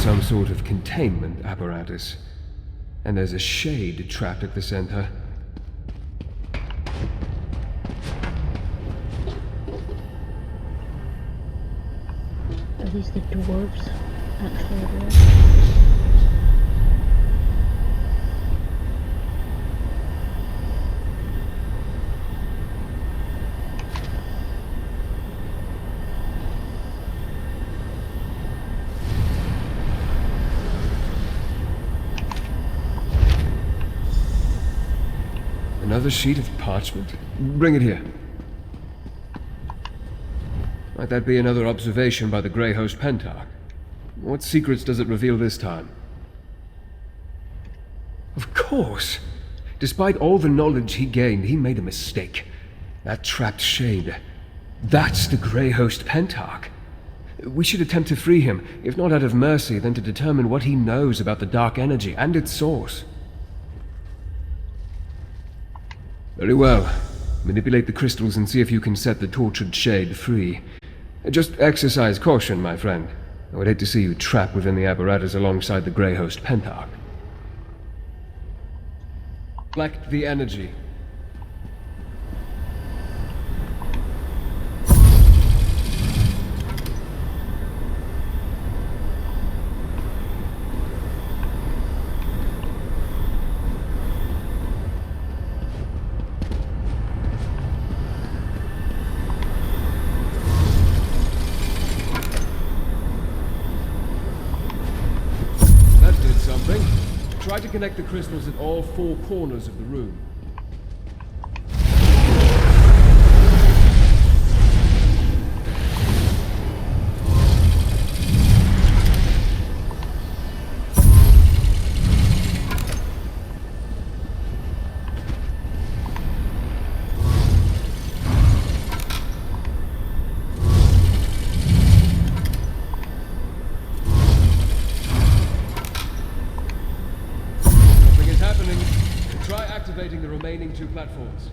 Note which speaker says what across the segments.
Speaker 1: some sort of containment apparatus. And there's a shade trapped at the center.
Speaker 2: Are these the dwarves actually there?
Speaker 1: Another sheet of parchment? Bring it here. Might that be another observation by the Grey Host Pentarch? What secrets does it reveal this time? Of course! Despite all the knowledge he gained, he made a mistake. That trapped shade. That's the Grey Host Pentarch. We should attempt to free him, if not out of mercy, then to determine what he knows about the dark energy and its source. Very well. Manipulate the crystals and see if you can set the tortured shade free. Just exercise caution, my friend. I would hate to see you trapped within the apparatus alongside the Grey Host Pentarch. Collect the energy. Try to connect the crystals at all four corners of the room. Try activating the remaining two platforms.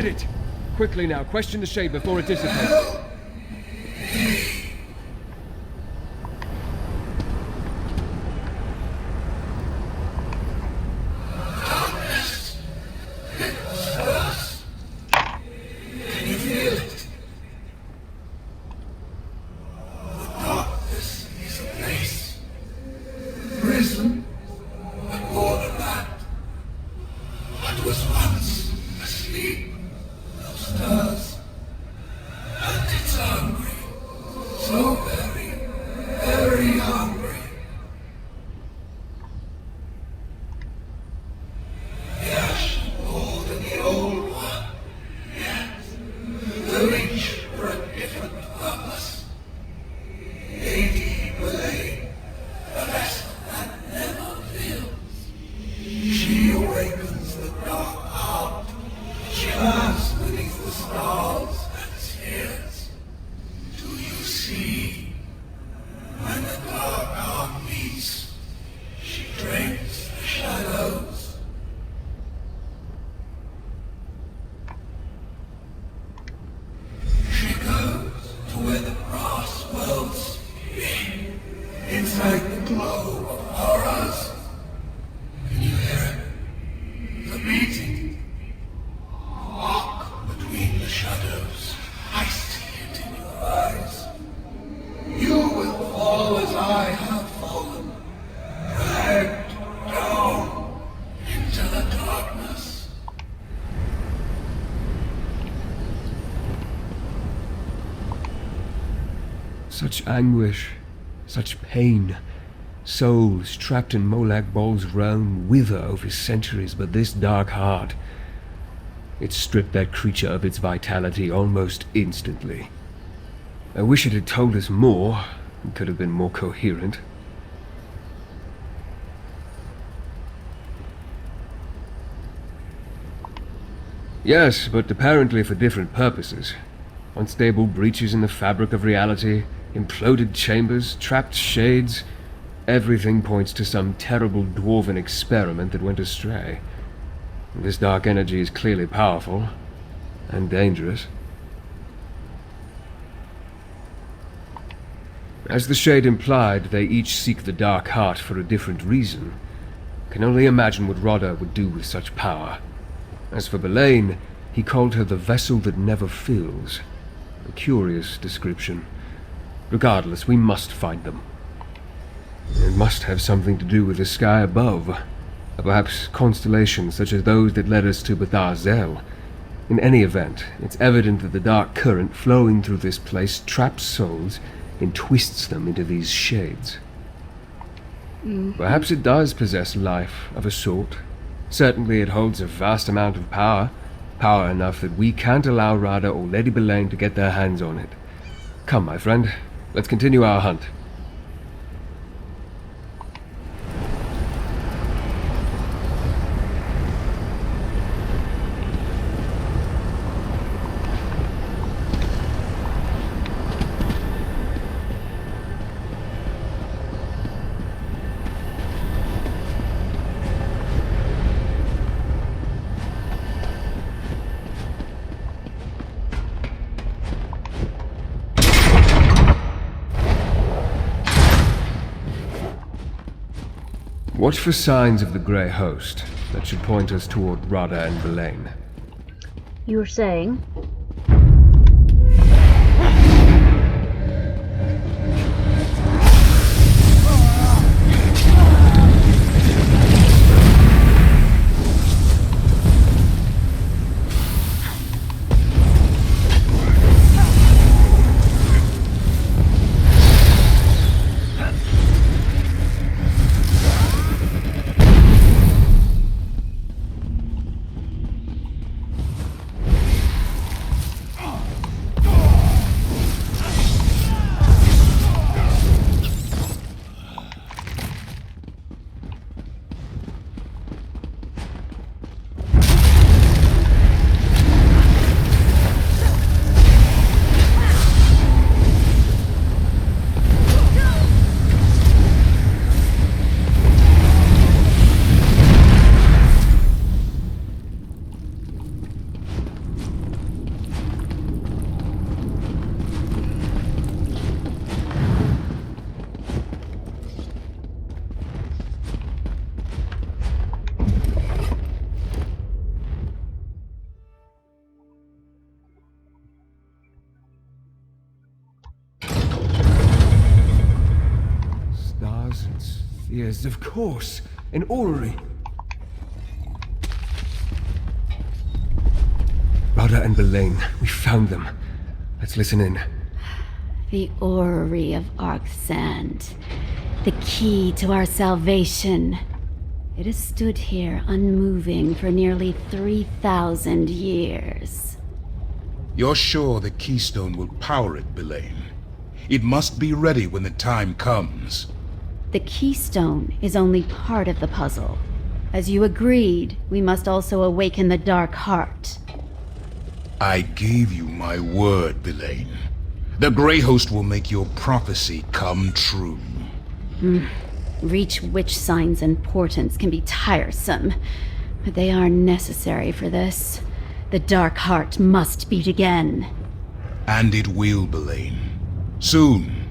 Speaker 1: did it! Quickly now, question the shade before it dissipates. Such anguish, such pain. Souls trapped in Molag Bal's realm wither over centuries, but this dark heart, it stripped that creature of its vitality almost instantly. I wish it had told us more. It could have been more coherent. Yes, but apparently for different purposes. Unstable breaches in the fabric of reality, imploded chambers, trapped shades. Everything points to some terrible dwarven experiment that went astray. This dark energy is clearly powerful and dangerous. As the shade implied, they each seek the dark heart for a different reason. Can only imagine what Rodda would do with such power. As for Ballin, he called her the vessel that never fills. A curious description. Regardless, we must find them. It must have something to do with the sky above. Perhaps constellations such as those that led us to Bethar. In any event, it's evident that the dark current flowing through this place traps souls and twists them into these shades. Perhaps it does possess life of a sort. Certainly it holds a vast amount of power. Power enough that we can't allow Rodda or Lady Ballin to get their hands on it. Come, my friend. Let's continue our hunt. Watch for signs of the Grey Host that should point us toward Rodda and Ballin.
Speaker 2: You were saying?
Speaker 1: Yes, of course. An orrery. Rada and Ballin, we found them. Let's listen in.
Speaker 3: The orrery of Arksand. The key to our salvation. It has stood here unmoving for nearly 3,000 years.
Speaker 4: You're sure the keystone will power it, Ballin? It must be ready when the time comes.
Speaker 3: The keystone is only part of the puzzle. As you agreed, we must also awaken the Dark Heart.
Speaker 4: I gave you my word, Ballin. The Grey Host will make your prophecy come true.
Speaker 3: Reach Witch signs and portents can be tiresome, but they are necessary for this. The Dark Heart must beat again.
Speaker 4: And it will, Ballin. Soon.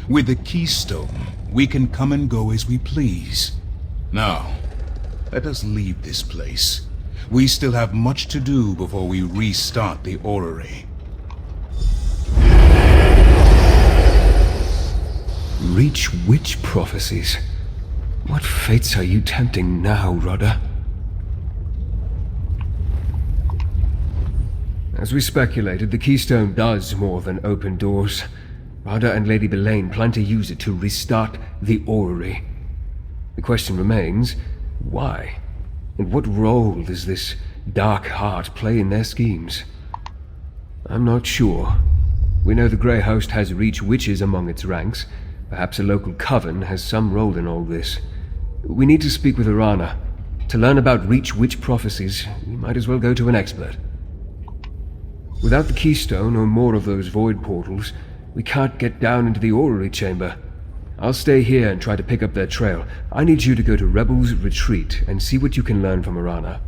Speaker 4: With the keystone, we can come and go as we please. Now, let us leave this place. We still have much to do before we restart the orrery.
Speaker 1: Reach witch prophecies. What fates are you tempting now, Rada? As we speculated, the keystone does more than open doors. Rada and Lady Ballin plan to use it to restart the orrery. The question remains, why? And what role does this Dark Heart play in their schemes? I'm not sure. We know the Grey Host has Reach witches among its ranks. Perhaps a local coven has some role in all this. We need to speak with Arana. To learn about Reach witch prophecies, we might as well go to an expert. Without the keystone or more of those void portals, we can't get down into the orrery chamber. I'll stay here and try to pick up their trail. I need you to go to Rebel's Retreat and see what you can learn from Arana.